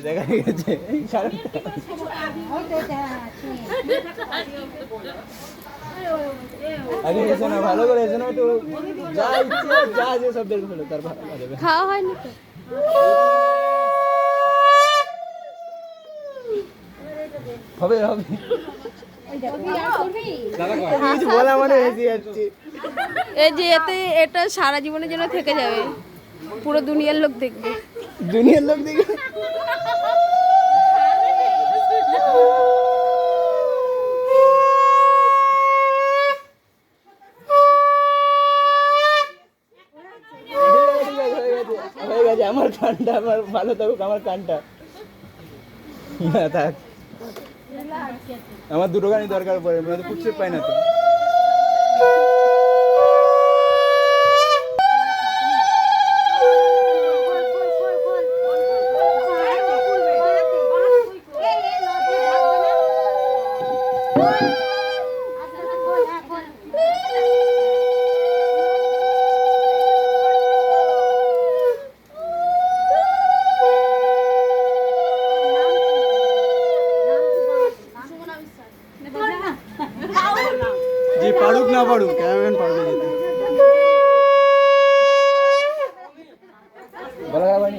দেখা গেছে আগে এসে না ভালো করে এসে না তো যা ইচ্ছে যা আছে সব বের করে তার ভালো যাবে। খাওয়া হয়নি তো হবে হবে বলা মানে হেসে যাচ্ছি। এই যে এতে এটা সারা জীবনের জন্য থেকে যাবে, পুরো দুনিয়ার লোক দেখবে। দুনিয়ার লোক দেখবে হয়ে গেছে আমার কানটা, আমার ভালো থাকুক আমার কানটা না থাক। আমার দুটো গানই দরকার পড়ে, আমি তো ফুটস্টেপ পাই না তো। যে পারুক না পারুক ক্যামেরাম্যান পারবে যেতে বলা যাবে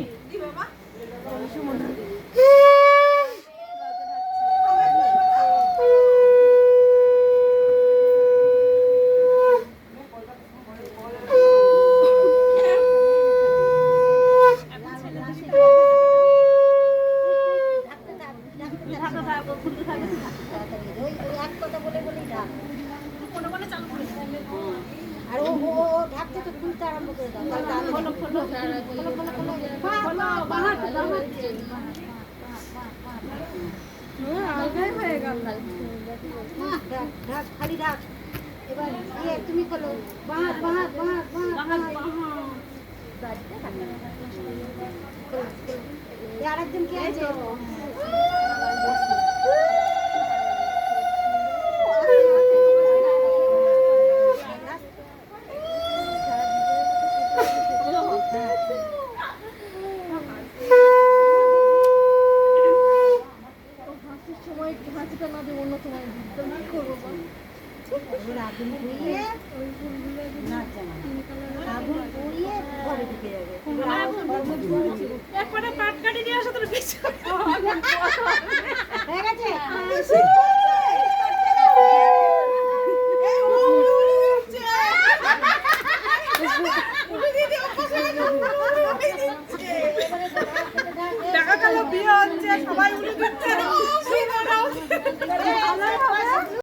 আর ও ঢাকতে তো খুলতে আরম্ভ করে দাও। খালি ঢাক। এবার তুমি খোলো। আরেকজন কে আছে? একবারে পাট কাটি দিয়ে আসো তোর পিছনে হয়ে গেছে